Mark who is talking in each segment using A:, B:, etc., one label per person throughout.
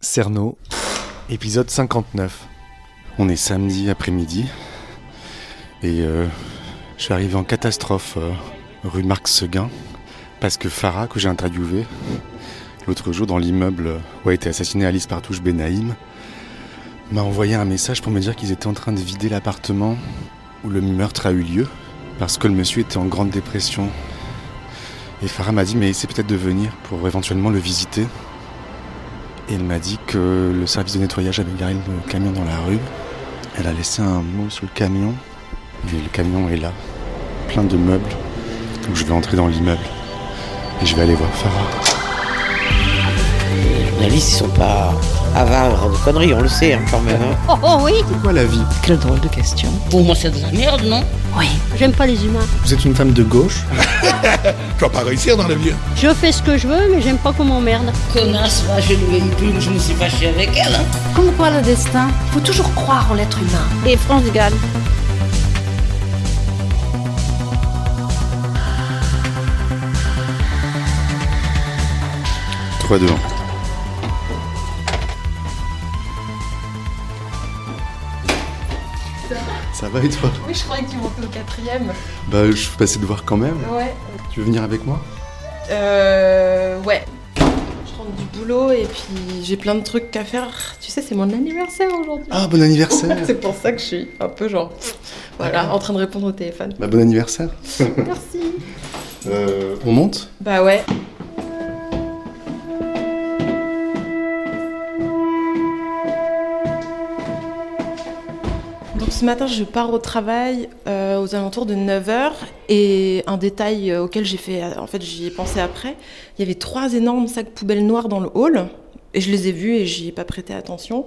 A: Cerno, épisode 59. On est samedi après-midi et je suis arrivé en catastrophe rue Marc Seguin parce que Farah, que j'ai interviewé l'autre jour dans l'immeuble où a été assassinée Alice Partouche Benaïm, m'a envoyé un message pour me dire qu'ils étaient en train de vider l'appartement où le meurtre a eu lieu parce que le monsieur était en grande dépression. Et Farah m'a dit mais essaie peut-être de venir pour éventuellement le visiter. Et elle m'a dit que le service de nettoyage avait garé le camion dans la rue. Elle a laissé un mot sur le camion. Et le camion est là, plein de meubles. Donc je vais entrer dans l'immeuble. Et je vais aller voir Farah.
B: Les journalistes, ils sont pas avares de conneries, on le sait hein, quand même. Hein.
C: Oh oui.
A: C'est quoi la vie?
C: Quelle drôle de question.
B: Pour moi, c'est de la merde, non?
C: Oui, j'aime pas les humains.
A: Vous êtes une femme de gauche?
D: Tu vas pas réussir dans la vie.
C: Je fais ce que je veux, mais j'aime pas qu'on m'emmerde.
B: Connasse, va, j'ai levé une plume, je me suis fâché avec elle. Hein.
E: Comme quoi le destin, il faut toujours croire en l'être humain.
C: Et France gagne.
A: Trois devant. Ça va et toi?
F: Oui, je croyais que tu montais au 4e.
A: Bah je suis passé te voir quand même.
F: Ouais.
A: Tu veux venir avec moi?
F: Ouais. Je rentre du boulot et puis j'ai plein de trucs à faire. Tu sais, c'est mon anniversaire aujourd'hui.
A: Ah bon anniversaire.
F: C'est pour ça que je suis un peu genre... Voilà, en train de répondre au téléphone.
A: Bah bon anniversaire.
F: Merci.
A: On monte?
F: Bah ouais. Donc ce matin, je pars au travail aux alentours de 9h et un détail auquel j'y ai pensé après, il y avait 3 énormes sacs poubelles noirs dans le hall et je les ai vus et j'y ai pas prêté attention.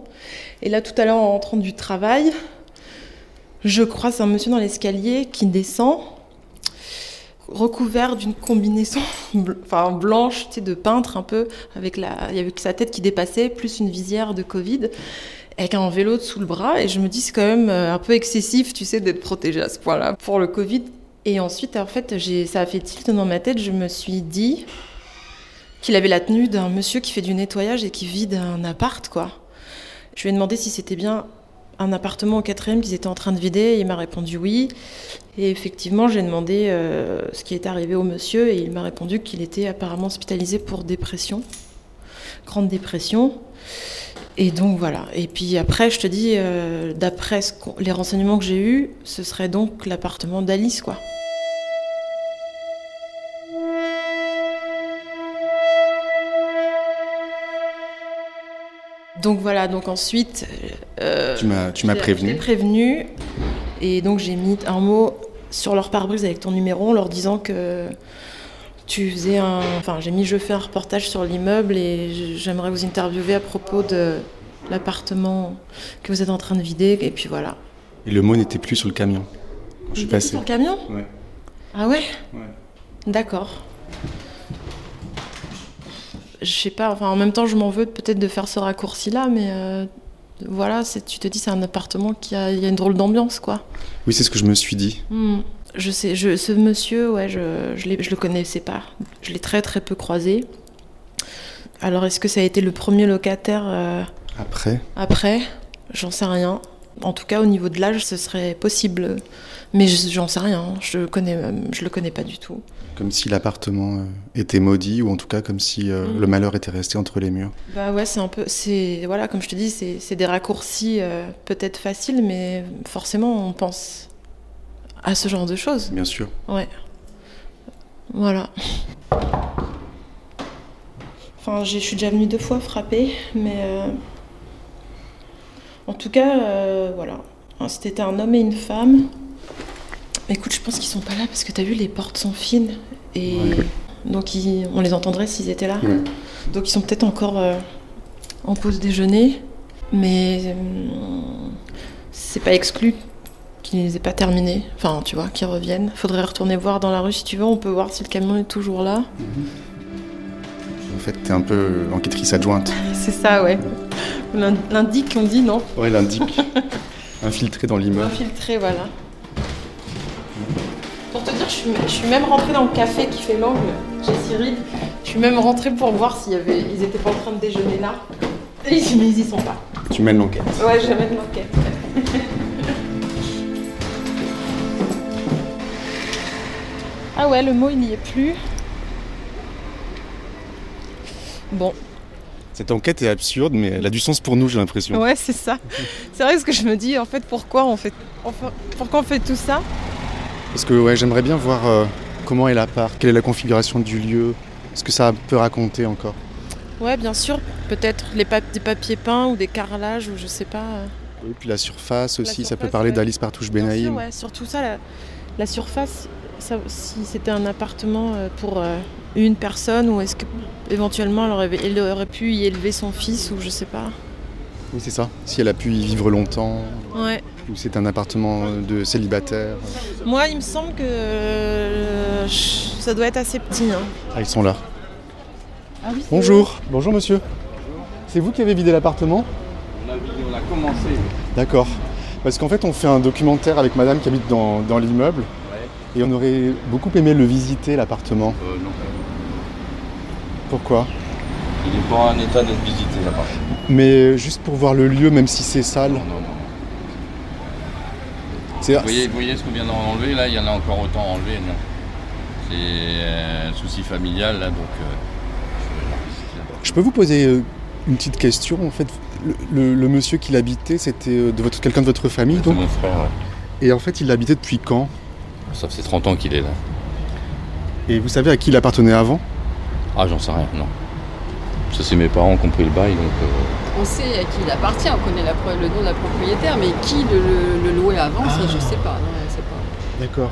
F: Et là tout à l'heure en rentrant du travail, je croise un monsieur dans l'escalier qui descend recouvert d'une combinaison blanche, tu sais, de peintre un peu, il y avait que sa tête qui dépassait, plus une visière de Covid, avec un vélo sous le bras, et je me dis c'est quand même un peu excessif, tu sais, d'être protégé à ce point-là pour le Covid. Et ensuite, en fait, ça a fait tilt dans ma tête, je me suis dit qu'il avait la tenue d'un monsieur qui fait du nettoyage et qui vide un appart, quoi. Je lui ai demandé si c'était bien un appartement au 4e qu'ils étaient en train de vider, et il m'a répondu oui. Et effectivement, j'ai demandé ce qui était arrivé au monsieur, et il m'a répondu qu'il était apparemment hospitalisé pour dépression, grande dépression. Et donc voilà. Et puis après, je te dis, d'après les renseignements que j'ai eus, ce serait donc l'appartement d'Alice, quoi. Donc voilà, donc ensuite...
A: Tu m'as prévenu.
F: J'ai prévenu, et donc j'ai mis un mot sur leur pare-brise avec ton numéro en leur disant que tu faisais j'ai fait un reportage sur l'immeuble et j'aimerais vous interviewer à propos de l'appartement que vous êtes en train de vider, et puis voilà.
A: Et le mot n'était plus sur le camion. Je suis passé.
F: Sur le camion?
A: Ouais.
F: Ah ouais?
A: Ouais.
F: D'accord. Je sais pas, en même temps je m'en veux peut-être de faire ce raccourci-là, mais voilà, tu te dis c'est un appartement il y a une drôle d'ambiance, quoi.
A: Oui, c'est ce que je me suis dit.
F: Je sais, ce monsieur, ouais, je le connaissais pas. Je l'ai très très peu croisé. Alors est-ce que ça a été le premier locataire Après, j'en sais rien. En tout cas, au niveau de l'âge, ce serait possible. Mais j'en sais rien, je le connais pas du tout.
A: Comme si l'appartement était maudit, ou en tout cas comme si le malheur était resté entre les murs.
F: Bah ouais, voilà, comme je te dis, c'est des raccourcis peut-être faciles, mais forcément on pense à ce genre de choses.
A: Bien sûr.
F: Ouais. Voilà. Enfin, je suis déjà venue 2 fois frapper, mais en tout cas, voilà. C'était un homme et une femme. Écoute, je pense qu'ils sont pas là parce que t'as vu, les portes sont fines et donc on les entendrait s'ils étaient là. Ouais. Donc ils sont peut-être encore en pause déjeuner, mais c'est pas exclu qu'ils les aient pas terminés. Enfin, tu vois, qu'ils reviennent. Faudrait retourner voir dans la rue si tu veux. On peut voir si le camion est toujours là.
A: En fait, t'es un peu enquêtrice adjointe.
F: C'est ça, ouais. L'indique, on dit, non?
A: Ouais, l'indique. Infiltré dans l'immeuble.
F: Infiltré, voilà. Pour te dire, je suis même rentrée dans le café qui fait l'angle chez Cyril. Je suis même rentrée pour voir ils étaient pas en train de déjeuner là. Mais ils y sont pas.
A: Tu mènes l'enquête.
F: Ouais, je mène l'enquête. Ah ouais, le mot il n'y est plus. Bon.
A: Cette enquête est absurde, mais elle a du sens pour nous, j'ai l'impression.
F: Ouais, c'est ça. C'est vrai ce que je me dis, en fait, pourquoi on fait tout ça?
A: Parce que ouais, j'aimerais bien voir comment est l'appart, quelle est la configuration du lieu, ce que ça peut raconter encore.
F: Ouais, bien sûr. Peut-être des papiers peints ou des carrelages ou je sais pas.
A: Et puis la surface aussi, ça peut
F: surface,
A: parler
F: ouais.
A: d'Alice Partouche
F: Bien sûr,
A: Benaïm.
F: ouais, surtout ça, la surface. Ça, si c'était un appartement pour une personne ou est-ce que éventuellement elle aurait pu y élever son fils ou je sais pas.
A: Oui, c'est ça. Si elle a pu y vivre longtemps,
F: Ouais.
A: ou c'est un appartement de célibataire.
F: Moi, il me semble que ça doit être assez petit. Hein.
A: Ah, ils sont là.
F: Ah oui,
A: Bonjour. Bonjour monsieur. C'est vous qui avez vidé l'appartement ?
G: On a commencé.
A: D'accord. Parce qu'en fait, on fait un documentaire avec madame qui habite dans l'immeuble. Et on aurait beaucoup aimé le visiter, l'appartement.
G: Non.
A: Pourquoi ?
G: Il n'est pas en état d'être visité, l'appartement.
A: Mais juste pour voir le lieu, même si c'est sale.
G: Non.
A: C'est...
G: Vous voyez ce qu'on vient d'enlever, là, il y en a encore autant à enlever. Non. C'est un souci familial, là, donc...
A: Je peux vous poser une petite question, en fait. Le monsieur qui l'habitait, c'était quelqu'un de votre famille,
G: C'est
A: donc ?
G: mon frère, ouais.
A: Et en fait, il l'habitait depuis quand ?
G: Ça fait 30 ans qu'il est là.
A: Et vous savez à qui il appartenait avant ?
G: Ah, j'en sais rien, non. Ça, c'est mes parents qui ont pris le bail, donc...
H: On sait à qui il appartient, on connaît le nom de la propriétaire, mais qui le louait avant, ça je sais pas. Non, je sais pas.
A: D'accord.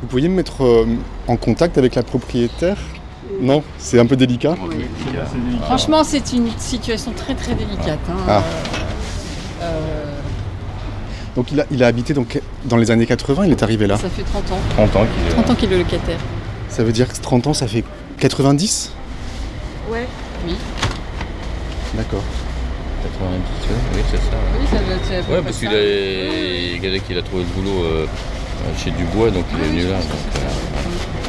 A: Vous pourriez me mettre en contact avec la propriétaire ? Non, c'est un peu délicat.
H: Oui. Franchement, c'est une situation très très délicate. Hein.
A: Ah. Donc il a habité dans les années 80, il est arrivé là.
H: Ça fait 30 ans.
G: 30 ans qu'il est là.
H: 30 ans qu'il est locataire.
A: Ça veut dire que 30 ans, ça fait 90 ?
F: Ouais.
H: Oui.
A: D'accord.
G: 90, oui, c'est ça.
H: Oui, ça doit être à peu
G: Ouais,
H: près
G: parce
H: ça.
G: qu'il a trouvé le boulot chez Dubois, donc il est venu là.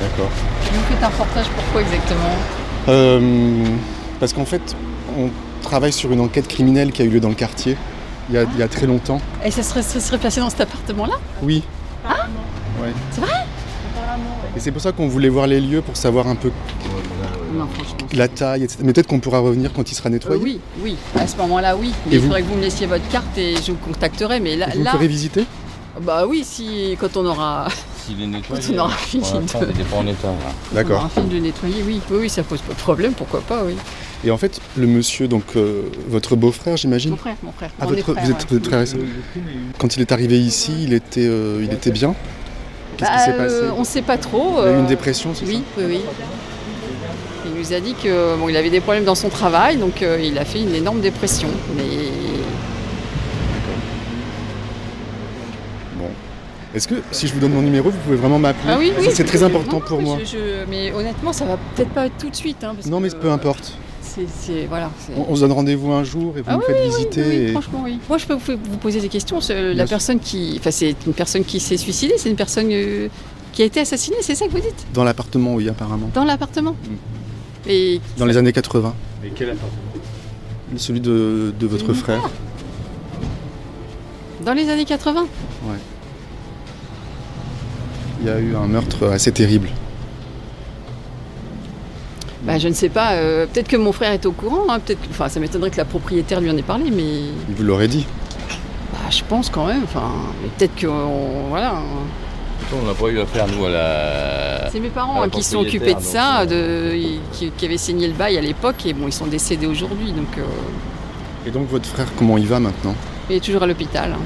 A: D'accord.
H: Vous faites un reportage pourquoi exactement?
A: Parce qu'en fait, on travaille sur une enquête criminelle qui a eu lieu dans le quartier il y a très longtemps.
H: Et ça serait placé dans cet appartement-là?
A: Oui.
F: Ah
A: Ouais.
H: C'est vrai?
A: Et c'est pour ça qu'on voulait voir les lieux pour savoir un peu
H: Non, franchement.
A: la taille, etc. Mais peut-être qu'on pourra revenir quand il sera nettoyé.
H: Oui. À ce moment-là, oui. Mais
A: Et
H: il
A: vous
H: faudrait que vous me laissiez votre carte et je vous contacterai. Mais là,
A: Vous me ferez visiter ?
H: bah oui, quand on aura,
G: S'il est nettoyé,
H: quand on aura fini
G: pour l'instant,
H: de...
G: il n'est pas en état. Là.
H: On
A: D'accord.
H: aura fini de nettoyer, oui. Oui, ça pose pas de problème, pourquoi pas, oui.
A: Et en fait, le monsieur, donc votre beau-frère, j'imagine ?
H: Mon frère.
A: Ah,
H: On est frères,
A: vous êtes
H: ouais.
A: frère et sœur. Quand il est arrivé ici, il était bien ? Qu'est-ce qui s'est passé ?
H: On ne sait pas trop.
A: Il a eu une dépression, c'est
H: Oui. Il nous a dit que il avait des problèmes dans son travail, donc il a fait une énorme dépression. Mais
A: Bon. Est-ce que si je vous donne mon numéro, vous pouvez vraiment m'appeler ?
H: ah oui,
A: C'est très important
H: Non,
A: pour
H: mais
A: moi.
H: mais honnêtement, ça va peut-être pas être tout de suite. Hein, parce
A: Non, mais
H: que,
A: peu importe.
H: Voilà.
A: On se donne rendez-vous un jour et vous
H: Ah
A: me faites visiter.
H: Oui,
A: et-
H: franchement, oui. Moi, je peux vous poser des questions. La
A: sûr.
H: personne c'est une personne qui s'est suicidée, c'est une personne qui a été assassinée, c'est ça que vous dites?
A: Dans l'appartement, oui, apparemment.
H: Dans l'appartement Et
A: Dans les années 80.
D: Mais quel appartement?
A: Celui de votre frère.
H: dans les années 80?
A: Il y a eu un meurtre assez terrible.
H: Bah, je ne sais pas. Peut-être que mon frère est au courant. Hein, ça m'étonnerait que la propriétaire lui en ait parlé, mais
A: Il vous l'aurait dit.
H: bah, je pense quand même. Mais peut-être que voilà.
G: On n'a pas eu affaire, nous, à la...
H: C'est mes parents
G: à la
H: qui se sont occupés de
G: propriétaire,
H: ça,
G: donc,
H: qui avaient signé le bail à l'époque, et bon, ils sont décédés aujourd'hui, donc
A: Et donc votre frère, comment il va maintenant?
H: il est toujours à l'hôpital. Hein.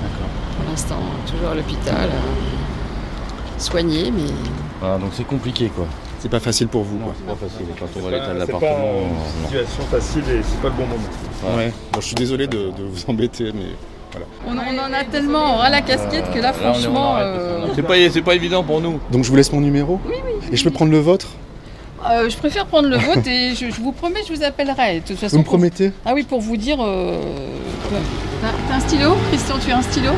A: D'accord.
H: Pour l'instant, toujours à l'hôpital, soigné, mais
G: Voilà, donc c'est compliqué, quoi.
A: C'est pas facile pour vous, quoi.
G: C'est pas facile. Quand on voit l'état de
D: C'est
G: l'appartement,
D: pas
G: non.
D: une situation facile et c'est pas le bon moment.
A: Ouais. Bon, je suis désolé de vous embêter, mais voilà.
H: on en a tellement ras la casquette que là,
G: Là, on est- on
H: franchement,
G: arrête, parce que c'est pas évident pour nous.
A: Donc je vous laisse mon numéro? Oui. Et je peux prendre le vôtre?
H: je préfère prendre le vôtre et je vous promets, je vous appellerai. De toute façon,
A: Vous me promettez?
H: Ah oui, pour vous dire. T'as un stylo, Christian? Tu as un stylo?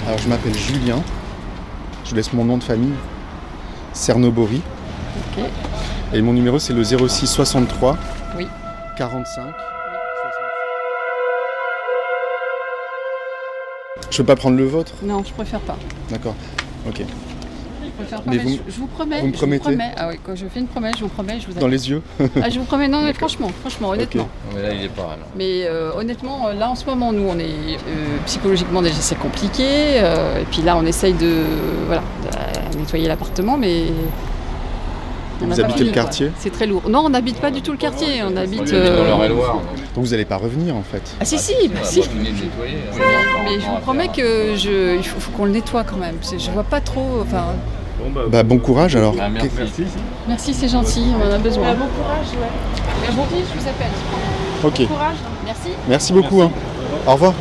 A: Alors je m'appelle Julien. Je vous laisse mon nom de famille. Cernobori.
H: Ok.
A: Et mon numéro c'est le 06 63
H: Oui.
A: 45. Je peux pas prendre le vôtre?
H: Non, je préfère pas.
A: D'accord, ok.
H: Je préfère pas,
A: Mais
H: mais
A: vous-
H: je vous promets.
A: vous me promettez?
H: Ah oui, quand je fais une promesse, je vous promets, je vous
A: Dans les yeux?
H: Ah, je vous promets, non, mais franchement, honnêtement.
A: Ok.
G: Mais là, il est pas. Là.
H: Mais honnêtement, là en ce moment, nous, on est psychologiquement déjà c'est compliqué. Et puis là, on essaye de nettoyer l'appartement, mais. on n'a
A: Vous
H: pas
A: habitez
H: fini,
A: le
H: quoi.
A: quartier?
H: C'est très lourd. Non, on n'habite pas du tout le quartier. On habite.
G: On est dans l'Eure-et-Loire.
A: Donc vous n'allez pas revenir en fait?
H: Ah si, si, bah,
G: On
H: si.
G: va finir de nettoyer.
H: Mais je vous promets que il faut qu'on le nettoie quand même. Je vois pas trop. Enfin,
A: Bah bon courage alors.
G: Ah, merci.
D: Merci.
H: merci, c'est gentil. On en a besoin.
F: Bon courage, ouais.
H: Aujourd'hui, je vous appelle.
A: Ok,
F: Courage.
H: Merci.
A: merci beaucoup. Hein. Au revoir.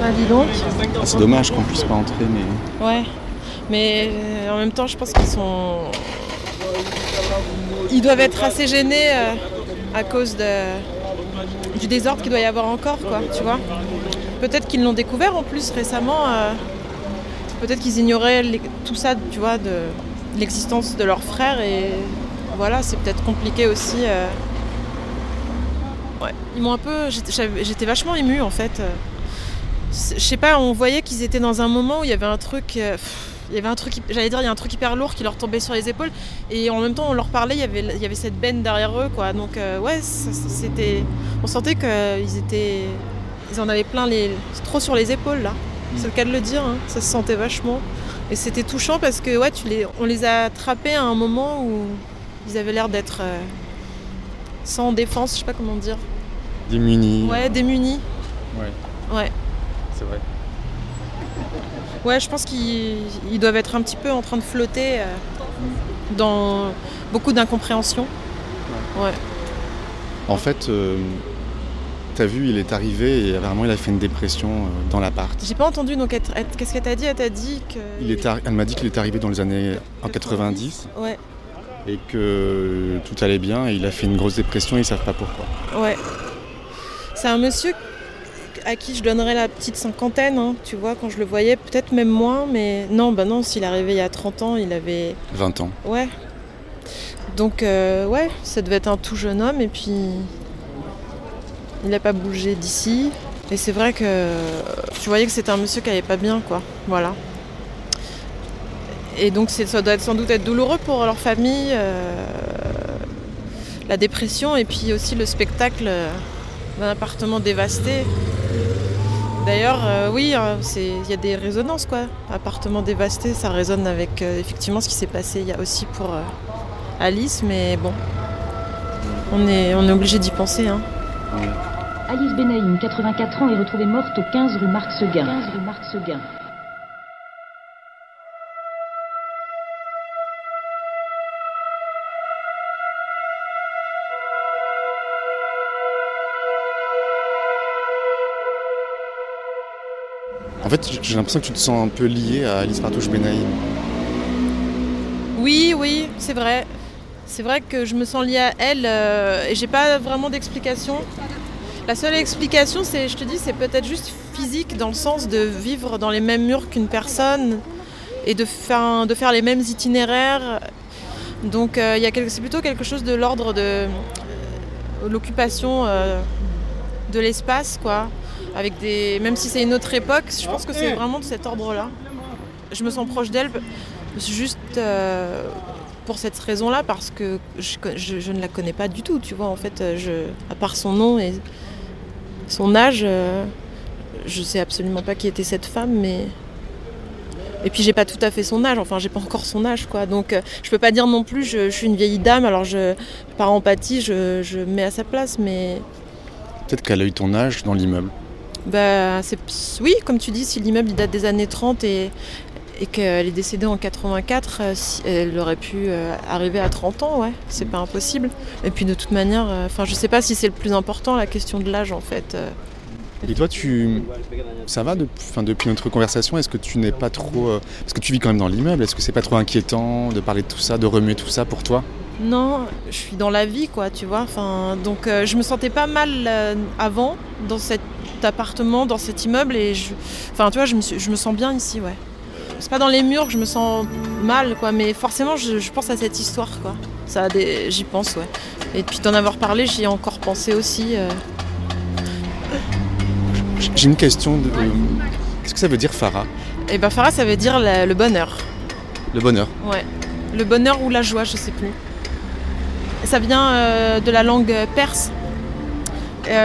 F: Ah, dis donc.
A: Ah, c'est dommage qu'on puisse pas entrer, mais...
F: Ouais, mais en même temps, je pense ils doivent être assez gênés à cause du désordre qu'il doit y avoir encore, quoi, tu vois. Peut-être qu'ils l'ont découvert en plus récemment. Peut-être qu'ils ignoraient tout ça, tu vois, de l'existence de leur frère et voilà, c'est peut-être compliqué aussi. Ouais, ils m'ont un peu. J'étais vachement émue en fait. Je sais pas, on voyait qu'ils étaient dans un moment où il y avait un truc. J'allais dire, il y a un truc hyper lourd qui leur tombait sur les épaules et en même temps on leur parlait, il y avait cette benne derrière eux, quoi. Donc ouais, c'était. On sentait ils en avaient plein trop sur les épaules là. C'est le cas de le dire, hein. Ça se sentait vachement. Et c'était touchant parce que ouais, on les a attrapés à un moment où ils avaient l'air d'être sans défense, je sais pas comment dire.
A: Démunis.
F: Ouais, démunis. Ouais.
A: C'est vrai.
F: Ouais, je pense qu'ils doivent être un petit peu en train de flotter dans beaucoup d'incompréhension. Ouais.
A: En fait, t'as vu, il est arrivé et vraiment il a fait une dépression dans l'appart.
F: J'ai pas entendu, donc qu'est-ce qu'elle t'a dit? Elle t'a dit que.
A: Elle m'a dit qu'il est arrivé dans les années en 90
F: Ouais,
A: et que tout allait bien et il a fait une grosse dépression et ils savent pas pourquoi.
F: ouais. C'est un monsieur à qui je donnerais la petite cinquantaine, hein, tu vois, quand je le voyais, peut-être même moins, mais non, s'il est arrivé il y a 30 ans, il avait. 20
A: ans.
F: Ouais. Donc, ouais, ça devait être un tout jeune homme et puis. Il n'a pas bougé d'ici. Et c'est vrai que tu voyais que c'était un monsieur qui allait pas bien, quoi. Voilà. Et donc ça doit sans doute être douloureux pour leur famille, la dépression et puis aussi le spectacle d'un appartement dévasté. D'ailleurs, oui, il y a des résonances, quoi. Appartement dévasté, ça résonne avec effectivement ce qui s'est passé. Il y a aussi pour Alice, mais bon, on est obligé d'y penser, hein.
A: Ouais.
I: Alice Benaïm, 84 ans, est retrouvée morte au 15 rue Marc Seguin.
A: En fait, j'ai l'impression que tu te sens un peu lié à Alice Partouche Benaïm.
F: Oui, c'est vrai. C'est vrai que je me sens liée à elle et j'ai pas vraiment d'explication. La seule explication, je te dis, c'est peut-être juste physique dans le sens de vivre dans les mêmes murs qu'une personne et de faire les mêmes itinéraires. Donc c'est plutôt quelque chose de l'ordre de l'occupation de l'espace, quoi. Même si c'est une autre époque, je pense que c'est vraiment de cet ordre-là. Je me sens proche d'elle juste pour cette raison-là, parce que je ne la connais pas du tout, tu vois. En fait, à part son nom et son âge, je sais absolument pas qui était cette femme, mais... Et puis j'ai pas tout à fait son âge, enfin j'ai pas encore son âge, quoi. Donc je peux pas dire non plus je suis une vieille dame, alors par empathie je me mets à sa place, mais...
A: Peut-être qu'elle a eu ton âge dans l'immeuble.
F: Oui, comme tu dis, si l'immeuble il date des années 30 et qu'elle est décédée en 84, elle aurait pu arriver à 30 ans, ouais, c'est pas impossible. Et puis de toute manière, je sais pas si c'est le plus important, la question de l'âge, en fait.
A: Et toi, ça va depuis notre conversation, est-ce que tu n'es pas trop... Parce que tu vis quand même dans l'immeuble, est-ce que c'est pas trop inquiétant de parler de tout ça, de remuer tout ça pour toi?
F: Non, je suis dans la vie, quoi, tu vois. Donc je me sentais pas mal avant, dans cet appartement, dans cet immeuble, et tu vois, je me sens bien ici, ouais. C'est pas dans les murs que je me sens mal, quoi, mais forcément je pense à cette histoire, quoi. J'y pense, ouais. Et puis d'en avoir parlé, j'y ai encore pensé aussi.
A: J'ai une question. Qu'est-ce que ça veut dire Farah ?
F: Et ben Farah, ça veut dire le bonheur.
A: Le bonheur.
F: Ouais. Le bonheur ou la joie, je sais plus. Ça vient de la langue perse.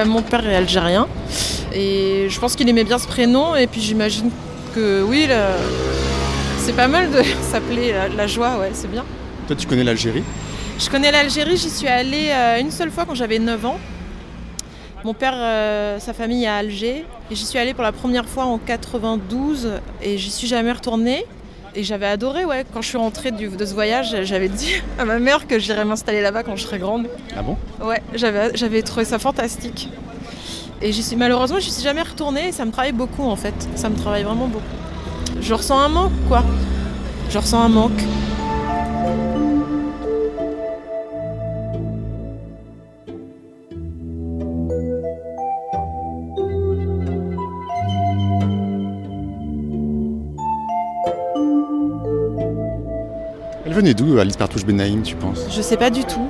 F: Mon père est algérien. Et je pense qu'il aimait bien ce prénom. Et puis j'imagine que oui, c'est pas mal de s'appeler la joie, ouais, c'est bien.
A: Toi, tu connais l'Algérie ?
F: Je connais l'Algérie, j'y suis allée une seule fois quand j'avais 9 ans. Mon père, sa famille est à Alger. Et j'y suis allée pour la première fois en 92 et j'y suis jamais retournée. Et j'avais adoré, ouais. Quand je suis rentrée de ce voyage, j'avais dit à ma mère que j'irais m'installer là-bas quand je serais grande.
A: Ah bon ?
F: Ouais, j'avais trouvé ça fantastique. Et malheureusement, je suis jamais retournée et ça me travaille beaucoup en fait. Ça me travaille vraiment beaucoup. Je ressens un manque, quoi. Je ressens un manque.
A: Elle venait d'où, Alice Partouche Benaïm, tu penses ?
F: Je sais pas du tout.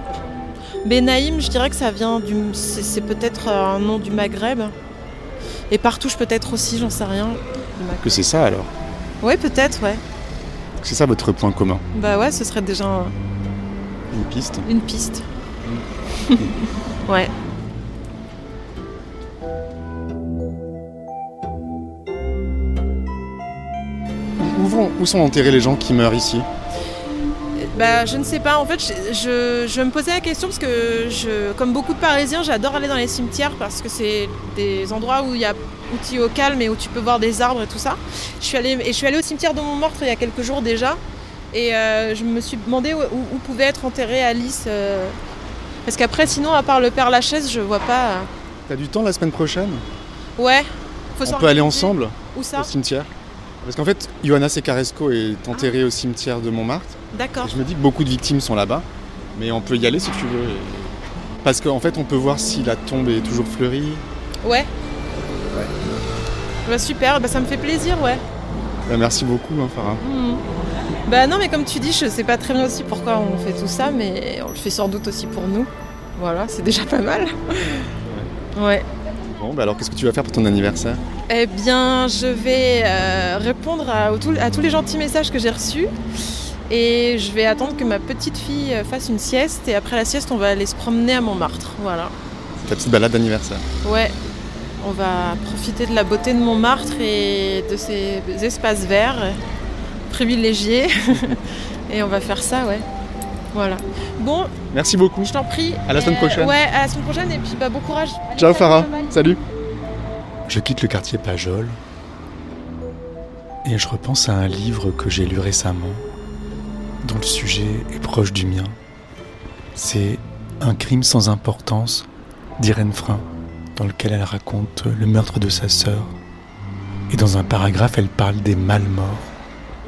F: Benaïm, je dirais que ça vient c'est peut-être un nom du Maghreb. Et Partouche peut-être aussi, j'en sais rien.
A: Que c'est ça alors ?
F: Ouais, peut-être, ouais.
A: C'est ça votre point commun ?
F: Bah ouais, ce serait déjà
A: une piste.
F: Une piste. Ouais.
A: Où sont enterrés les gens qui meurent ici ?
F: Bah, je ne sais pas. En fait, je me posais la question parce que, comme beaucoup de Parisiens, j'adore aller dans les cimetières parce que c'est des endroits où tu es au calme et où tu peux voir des arbres et tout ça. Je suis allée au cimetière de Montmartre il y a quelques jours déjà et je me suis demandé où pouvait être enterrée Alice. Parce qu'après, sinon, à part le Père Lachaise, je vois pas.
A: T'as du temps la semaine prochaine ?
F: Ouais.
A: On peut aller ensemble ?
F: Où ça ?
A: Au cimetière ? Parce qu'en fait, Ioana Secaresco est enterrée au cimetière de Montmartre.
F: D'accord.
A: Et je me dis que beaucoup de victimes sont là-bas, mais on peut y aller si tu veux. Parce qu'en fait, on peut voir si la tombe est toujours fleurie.
F: Ouais. Bah super, bah ça me fait plaisir, ouais.
A: Bah merci beaucoup, Farah.
F: Bah non, mais comme tu dis, je sais pas très bien aussi pourquoi on fait tout ça, mais on le fait sans doute aussi pour nous. Voilà, c'est déjà pas mal. Ouais.
A: Bon, bah alors qu'est-ce que tu vas faire pour ton anniversaire ?
F: Eh bien, je vais répondre à tous les gentils messages que j'ai reçus. Et je vais attendre que ma petite fille fasse une sieste. Et après la sieste, on va aller se promener à Montmartre. Voilà.
A: C'est ta petite balade d'anniversaire ?
F: Ouais. On va profiter de la beauté de Montmartre et de ces espaces verts privilégiés. Et on va faire ça, ouais. Voilà. Bon.
A: Merci beaucoup.
F: Je t'en prie.
A: À la semaine prochaine.
F: Ouais, à la semaine prochaine. Et puis, bon courage. Allez,
A: ciao, Farah. Salut.
J: Je quitte le quartier Pajol et je repense à un livre que j'ai lu récemment, dont le sujet est proche du mien. C'est Un crime sans importance d'Irène Frein, dans lequel elle raconte le meurtre de sa sœur. Et dans un paragraphe, elle parle des mal-morts.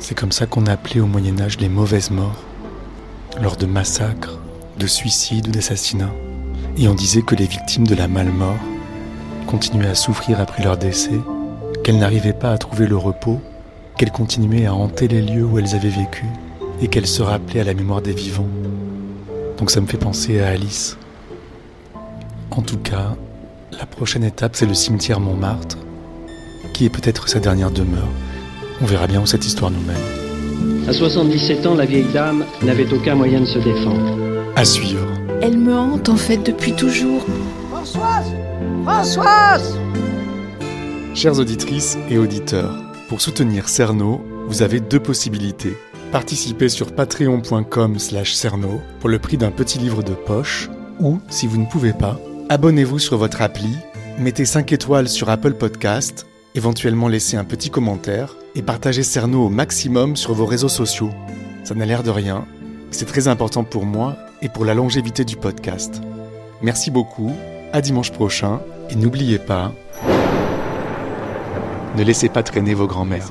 J: C'est comme ça qu'on appelait au Moyen-Âge les mauvaises morts, lors de massacres, de suicides ou d'assassinats. Et on disait que les victimes de la mal-mort continuaient à souffrir après leur décès, qu'elles n'arrivaient pas à trouver le repos, qu'elles continuaient à hanter les lieux où elles avaient vécu et qu'elles se rappelaient à la mémoire des vivants. Donc ça me fait penser à Alice. En tout cas, la prochaine étape, c'est le cimetière Montmartre, qui est peut-être sa dernière demeure. On verra bien où cette histoire nous mène.
K: À 77 ans, la vieille dame n'avait aucun moyen de se défendre.
J: À suivre.
E: Elle me hante en fait depuis toujours.
L: Françoise !
J: Chères auditrices et auditeurs, pour soutenir Cerno, vous avez deux possibilités. Participez sur patreon.com/Cerno pour le prix d'un petit livre de poche, ou, si vous ne pouvez pas, abonnez-vous sur votre appli, mettez 5 étoiles sur Apple Podcast, éventuellement laissez un petit commentaire et partagez Cerno au maximum sur vos réseaux sociaux. Ça n'a l'air de rien, c'est très important pour moi et pour la longévité du podcast. Merci beaucoup, à dimanche prochain, et n'oubliez pas, ne laissez pas traîner vos grands-mères.